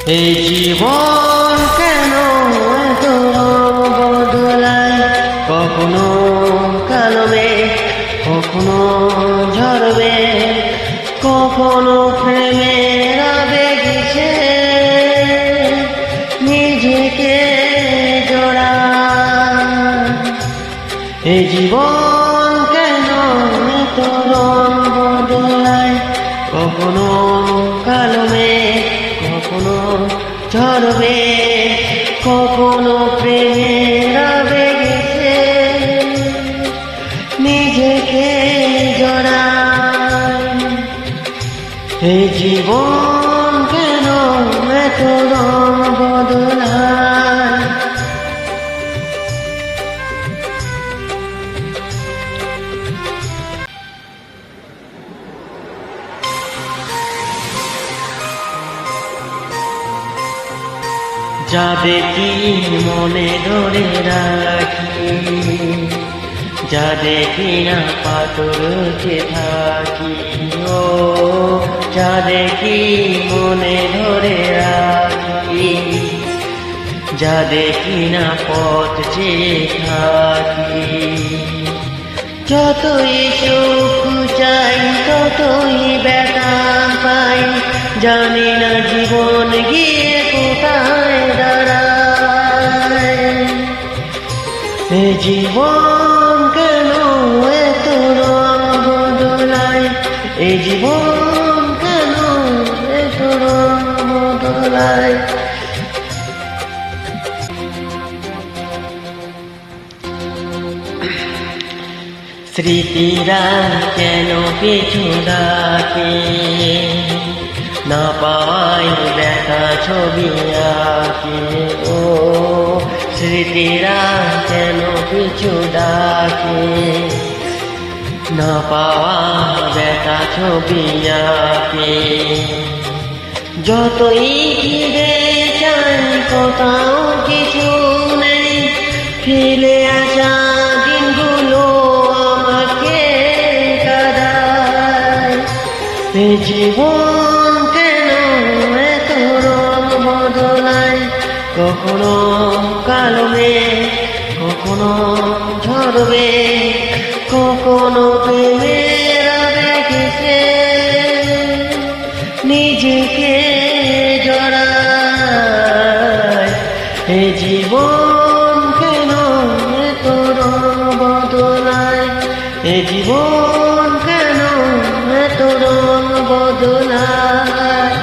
এই জীবন কেন এত বদলায়, কখনো কালমে কখনো ঝরবে, কখনো প্রেমের আবেগে নিজেকে জড়ায়। এই জীবন কেন এত বদলায়, কখনো কালমে কখনো ঝরবে, কখনো প্রেমের আবেগে নিজেকে জড়ায়। এই জীবন কেন এত বদলায়। যা দেখি মনে ধরে রাখি, যা দেখি না পাথরকে থাকি, ও যা দেখি মনে ধরে রাখি, যা দেখি না পথ চেয়ে থাকি। যতই সুখ চাই ততই ব্যথা পাই, জানি না জীবন গিয়ে কোথায় দাঁড়ায়। এ জীবন কেন এত বদলায়, এ জীবন কেন এত বদলায়। স্মৃতিরা কেন পিছু ডাকে, না পাওয়ায় দেখা ছবি আঁকে, ও স্মৃতিরা কেন পিছু ডাকে, না পাওয়া দেখা ছবি আঁকে। যতই ফিরে চাই কোথাও কিছু নেই, ফিরে আসা দিনগুলো আমাকে কাঁদায়। এ জীবন কেন এত বদলায়, কখনো কালমে কখনো ঝরবে, কখনো প্রেমের আবেগে নিজেকে জড়ায়। এ জীবন কেন এত বদলায়, এ জীবন কেন এত বদলায়।